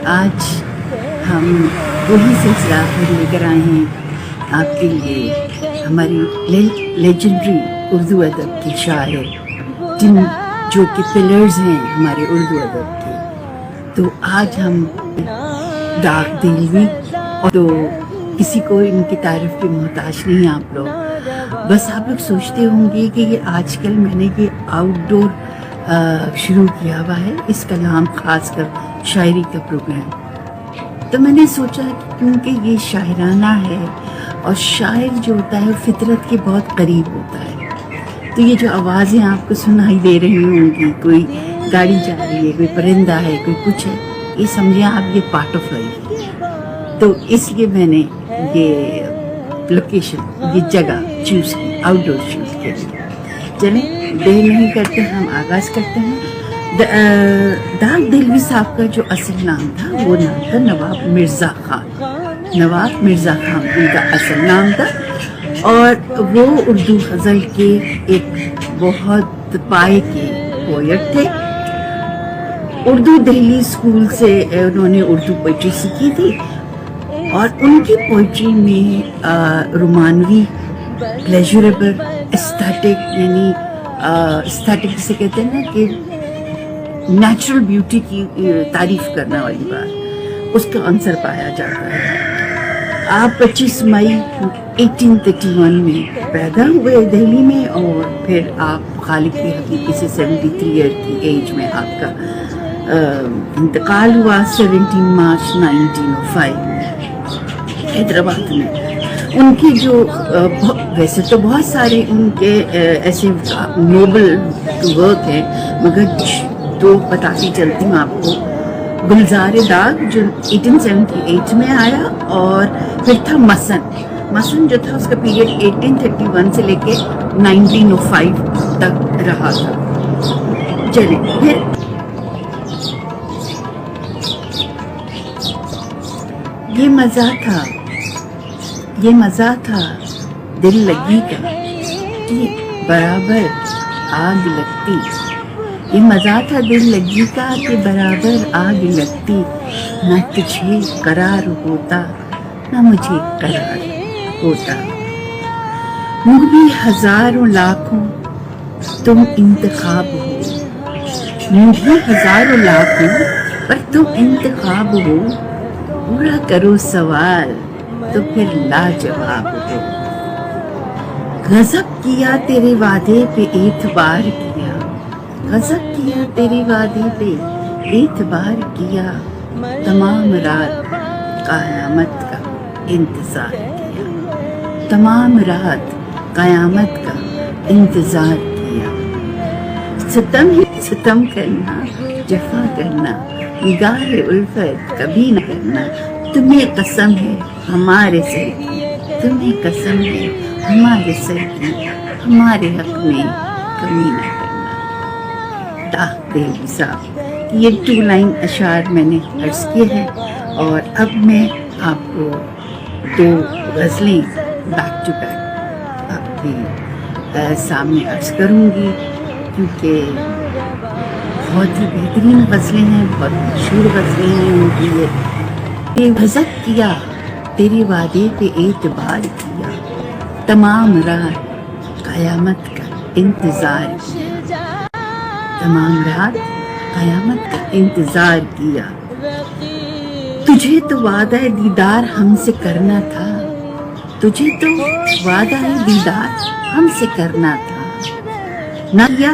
آج ہم وہی سلسلہ پھر لے کر آئے ہیں آپ کے لیے ہماری لیجنڈری اردو ادب کے شاعر جو کہ پلرز ہیں ہمارے اردو ادب کے. تو آج ہم داغ دلوی اور تو کسی کو ان کی تعریف کی محتاج نہیں آپ لوگ. بس آپ لوگ سوچتے ہوں گے کہ یہ آج کل میں نے یہ آؤٹ ڈور شروع کیا ہوا ہے اس کلام خاص کر شاعری کا پروگرام. تو میں نے سوچا کہ کیونکہ یہ شاعرانہ ہے اور شاعر جو ہوتا ہے فطرت کے بہت قریب ہوتا ہے, تو یہ جو آوازیں آپ کو سنائی دے رہی ہوں گی, کوئی گاڑی جا رہی ہے, کوئی پرندہ ہے, کوئی کچھ ہے, یہ سمجھیں آپ یہ پارٹ آف لائف ہے. تو اس لیے میں نے یہ لوکیشن, یہ جگہ چوز کی, آؤٹ ڈور چوز کی. چلیں دیر نہیں کرتے, ہم آغاز کرتے ہیں. داغ دلوی صاحب کا جو اصل نام تھا وہ نام تھا نواب مرزا خان. نواب مرزا خان ان کا اصل نام تھا, اور وہ اردو غزل کے ایک بہت پائے کے پوئٹ تھے. اردو دہلی اسکول سے انہوں نے اردو پوئٹری سیکھی تھی, اور ان کی پوئٹری میں رومانوی, پلیجریبل, ایستھیٹک, یعنی ایستھیٹک سے کہتے ہیں نا کہ نیچرل بیوٹی کی تعریف کرنے والی بات, اس کا عنصر پایا جاتا ہے. آپ 25 مئی 1831 میں پیدا ہوئے دہلی میں, اور پھر آپ خالق کی حقیقی سے 73 ایئر کی ایج میں آپ کا انتقال ہوا 17 مارچ 1905 میں حیدرآباد میں. ان کی جو ویسے تو بہت سارے ان کے ایسے نوبل ورک ہیں, مگر دو بتاتی چلتی ہوں آپ کو. گلزار داغ جو 1878 میں آیا, اور پھر تھا مسن جو تھا اس کا پیریڈ 1831 سے لے کے 1905 تک رہا تھا. چلیں پھر یہ مزہ تھا دل لگی کا کہ برابر آگ لگتی. یہ مزہ تھا دل لگی کا کہ برابر آگ لگتی. نہ تجھے قرار ہوتا نہ مجھے قرار ہوتا. مجھ بھی ہزاروں لاکھوں تم انتخاب ہو, مجھ بھی ہزاروں لاکھوں پر تم انتخاب ہو. پورا کرو سوال تو پھر لاجواب ہو. غضب کیا تیرے وعدے پہ اعتبار کیا, غضب کیا تیرے وعدے پہ اعتبار کیا. تمام رات قیامت کا انتظار کیا, تمام رات قیامت کا انتظار کیا. ستم ہی ستم کرنا, جفا کرنا, نگاہ الفت کبھی نہ کرنا. تمہیں قسم ہے ہمارے سر کی, تمہیں قسم ہے ہمارے سر کی, ہمارے حق میں کمی نہ کرنا. داغ دلوی صاحب یہ 2 لائن اشعار میں نے عرض کیے ہیں, اور اب میں آپ کو 2 غزلیں بیک ٹو بیک آپ کے سامنے عرض کروں گی, کیونکہ بہت ہی بہترین غزلیں ہیں, بہت مشہور غزلیں ہیں ان کی. یہ غضب کیا تیرے وعدے پہ اعتبار کیا, تمام رات قیامت کا انتظار کیا, تمام رات قیامت کا انتظار کیا. تجھے تو وعدہ دیدار ہم سے کرنا تھا, تجھے تو وعدہ دیدار ہم سے کرنا تھا. نہ کیا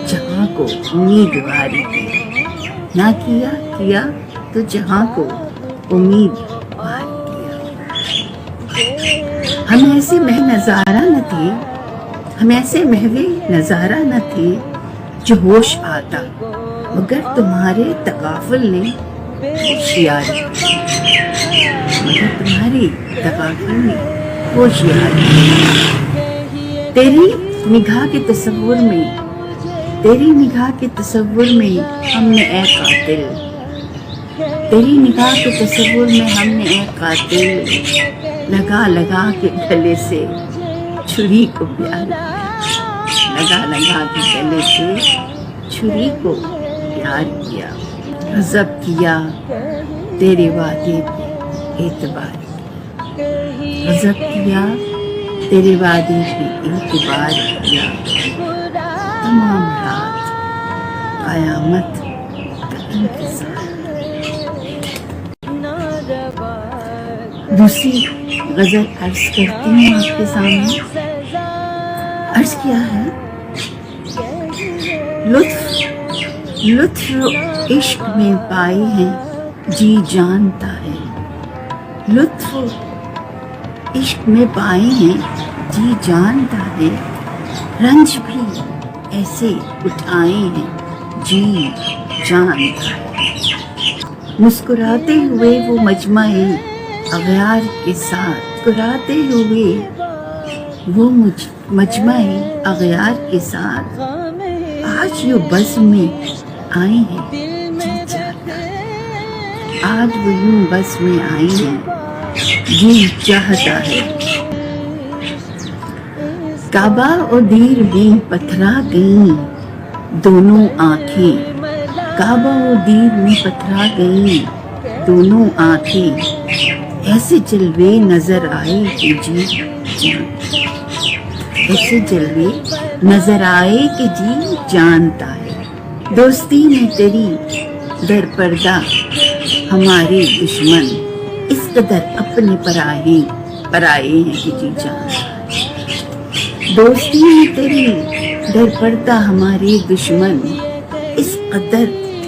جہاں کو امیدواری کی, نہ کیا تو جہاں کو امیدوار کیا. ہم ایسے نظارہ نہ تھے, ہم ایسے محو نظارہ نہ تھے جو ہوش آتا, مگر تمہارے تغافل نے ہوشیاری کی, مگر تمہاری تغافل نے ہوشیاری کی. تیری نگاہ کے تصور میں, تیری نگاہ کے تصور میں ہم نے اے قاتل, تیری نگاہ کے تصور میں ہم نے اے قاتل لگا کے گلے سے چھری کو پیار کیا, لگا کے گلے سے چھری کو پیار کیا. غضب کیا تیرے وعدے پہ اعتبار کیا، غضب کیا تیرے وعدے پہ اعتبار کیا، تمام رات قیامت کا انتظار۔ دوسری غزل عرض کرتی ہوں آپ کے سامنے۔ عرض کیا ہے، لطف عشق میں پائی ہے جی جانتا ہے، لطف عشق میں پائی ہیں جی جانتا ہے، رنج بھی ایسے اٹھائے ہیں جی جانتا ہے، مسکراتے ہوئے وہ مجمع اغیار کے ساتھ، مسکراتے ہوئے وہ مجمع اغیار کے ساتھ، آج یوں بزم میں آئے ہیں جی چاہتا ہے، آج وہ یوں بزم میں آئے ہیں جی چاہتا ہے، کعبہ اور دیر میں پتھرا گئیں دونوں آنکھیں، کعبہ و دیر میں پتھرا گئیں دونوں آنکھیں، ایسے جلوے نظر آئے کہ جی جانتا، ایسے جلوے نظر آئے کہ جی جانتا ہے، دوستی میں تیری در پردہ ہمارے دشمن، اس قدر اپنے پرائے ہیں کہ جی جانتا ہے، دوستی میں تیری در پردہ ہمارے دشمن، اس قدر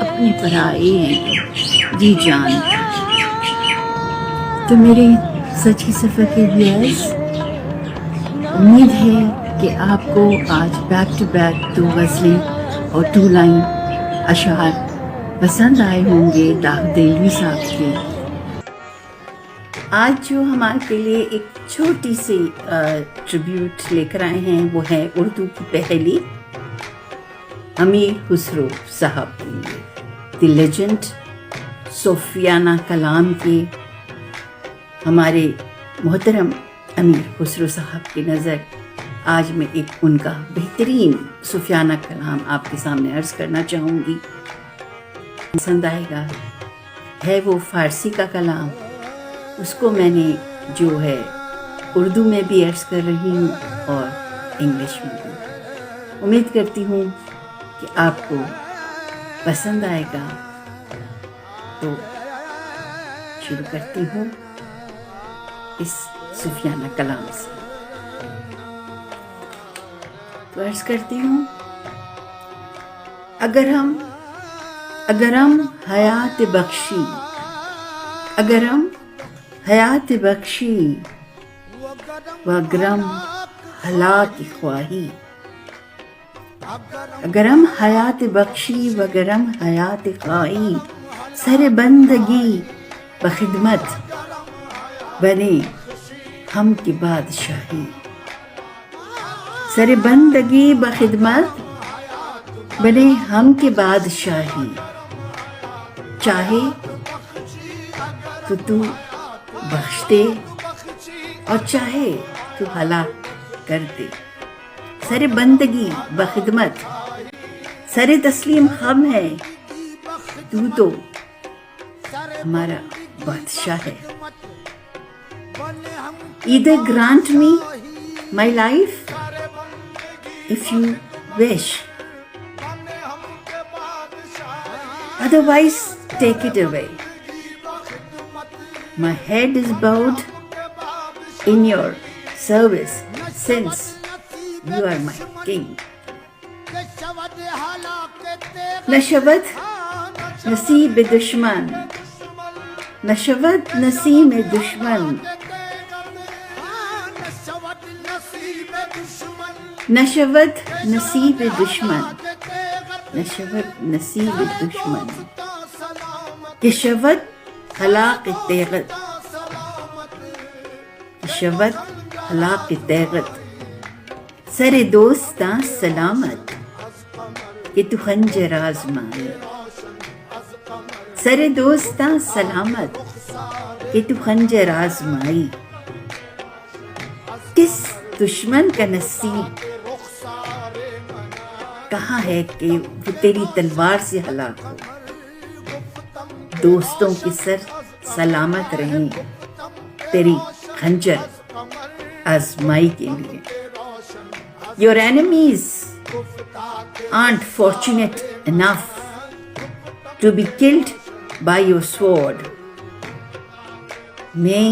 اپنے پرائے ہیں جی جانتا ہے۔ تو میرے سچ کی سفر کے ویئرز، امید ہے کہ آپ کو آج بیک ٹو بیک 2 غزلیں اور 2 لائن اشعار پسند آئے ہوں گے داغ دہلوی صاحب کے۔ آج جو ہمارے لیے ایک چھوٹی سی ٹریبیوٹ لے کر آئے ہیں وہ ہے اردو کی پہلی امیر خسرو صاحب کے لیے، دی لیجنڈ صوفیانہ کلام کے ہمارے محترم امیر خسرو صاحب کی نظر آج میں ایک ان کا بہترین صوفیانہ کلام آپ کے سامنے عرض کرنا چاہوں گی، پسند آئے گا۔ ہے وہ فارسی کا کلام، اس کو میں نے جو ہے اردو میں بھی عرض کر رہی ہوں اور انگلش میں بھی، امید کرتی ہوں کہ آپ کو پسند آئے گا۔ تو شروع کرتی ہوں اس صوفیانہ کلام سے، تو عرض کرتی ہوں، اگر ہم حیات بخشی، اگر ہم حیات بخشی وگرم ہلاک خواہی، اگر ہم حیات بخشی وگرم حیات خواہی، سر بندگی بخدمت بنے ہم کی بادشاہی، سر بندگی بخدمت بنے ہم کی بادشاہی، چاہے تو بخش دے اور چاہے تو ہلاک کر دے، سر بندگی بخدمت، سر تسلیم ہم ہے، تو ہمارا بادشاہ ہے۔ Either grant me my life if you wish, otherwise take it away. My head is bowed in your service since you are my king. نشود نصیب دشمن، نشود نصیب دشمن، نشود نصیب دشمن، نشود نصیب دشمن، کہ شود ہلاک تیغت، کہ شود ہلاک تیغت، سر دوستاں سلامت، کہ تو خنجر آزمائی، سر دوستاں سلامت، کہ تو خنجر آزمائی، کس دشمن کا نصیب کہاں ہے کہ وہ تیری تلوار سے ہلاک ہو، دوستوں کے سر سلامت رہیں تیری خنجر آزمائی کے لیے. Your enemies aren't fortunate enough to be killed by your sword. May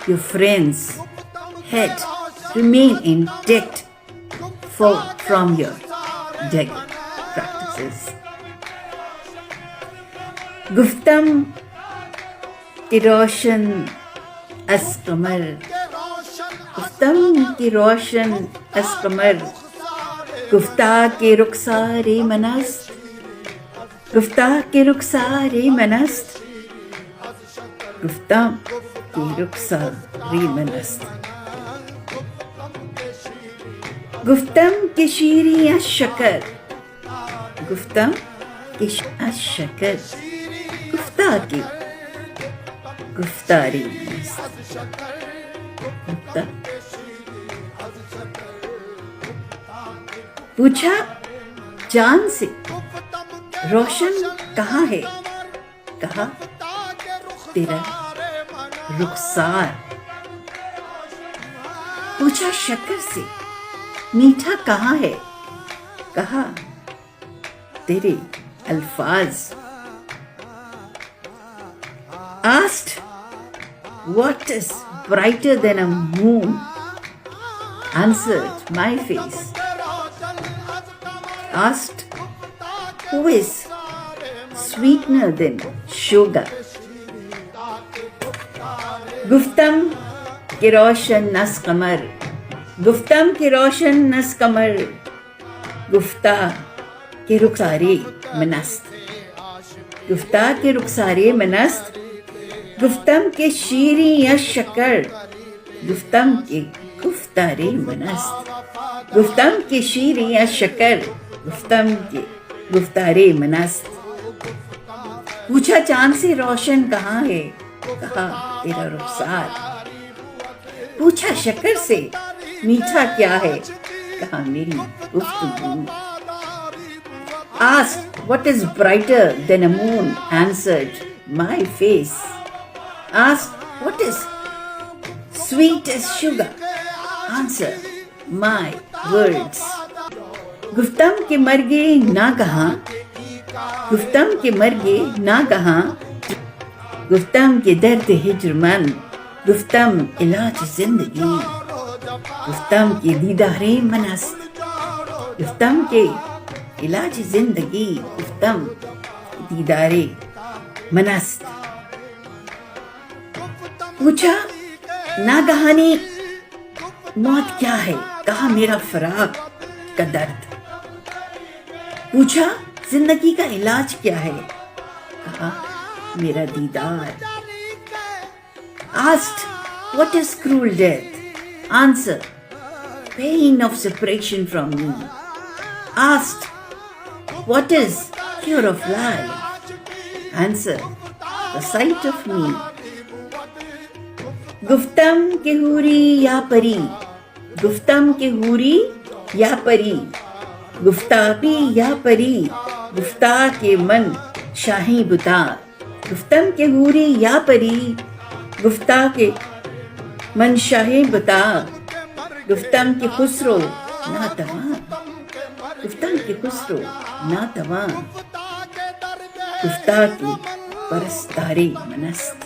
your friends' head remain intact from your deadly practices. گفتم کی روشن از قمر، گفتم کی روشن از قمر، گفتہ کے رخسار منست، گفتہ کے رخسار منست، گفتم کی رخسار منست. گفتم کی شیریں از شکر، گفتم کی از شکر، گفتہ کی گفتاری منست. پوچھا جان سے روشن کہاں ہے، کہا تیرا رخسار. پوچھا شکر سے میٹھا کہاں ہے، کہا تیرے الفاظ. Asked what is brighter than a moon, answered my face. Asked who is sweetener than sugar. گفتم کہ روشن از قمر، گفتم کہ روشن از قمر، گفتہ کہ رخسارے منست، گفتہ کہ رخسارے منست، گفتم کہ شیریں از شکر، گفتم کہ گفتارے منست، گفتم کہ شیریں از شکر، گفتم کہ گفتارے منست. پوچھا چاند سے روشن کہاں ہے، کہا تیرا رخسار. پوچھا شکر سے میٹھا کیا ہے، کہا میری گفتگو. Asked what is brighter than a moon, answered my face. Asked what is sweet as sugar, answered my words. گفتم کہ مرگے نہ کہاں، گفتم کہ مرگے نہ کہاں، گفتم کہ درد ہجر من، گفتم علاج زندگی، گفتم کہ دیدار منست، گفتم کہ علاج زندگی، گفتم دیدار منست. پوچھا ناگہانی موت کیا ہے، کہا میرا فراق کا درد. پوچھا زندگی کا علاج کیا ہے، کہا میرا دیدار. Asked what is cruel death, answer pain of separation from me. Asked what is cure of life, answer the sight of me. گفتم کہ حوری یا پری، گفتم کہ حوری یا پری، گفتاقی یا پری، گفتا کہ من شاہی بتا. گفتم کہ حوری یا پری، گفتا کہ من شاہی بتا، گفتم کہ خسرو ناتواں، گفتم کہ خسرو ناتواں، گفتا کہ پرستارے منست.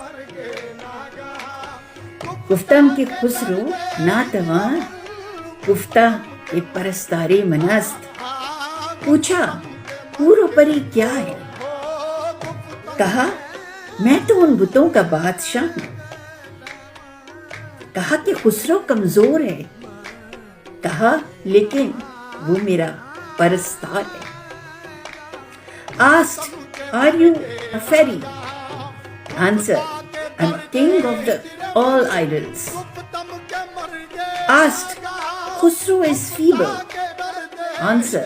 گفتم کہ خسرو ناتواں، گفتہ کہ پرستارے منست. پوچھا حور و پری کیا ہے، کہا میں تو ان بتوں کا بادشاہ ہوں. کہا کہ خسرو کمزور ہے، کہا لیکن وہ میرا پرستار ہے. Asked are you a fairy, answer I'm king of the all idols. Asked Khusro is feeble, answer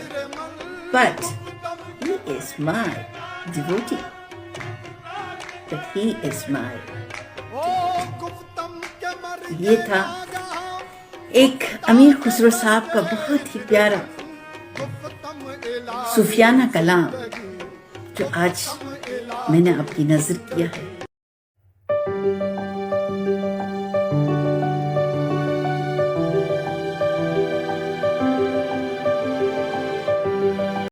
but he is my devotee, but he is my devotee. یہ تھا ایک امیر خسرو صاحب کا بہت ہی پیارا صوفیانہ کلام جو آج میں نے آپ کی نظر کیا ہے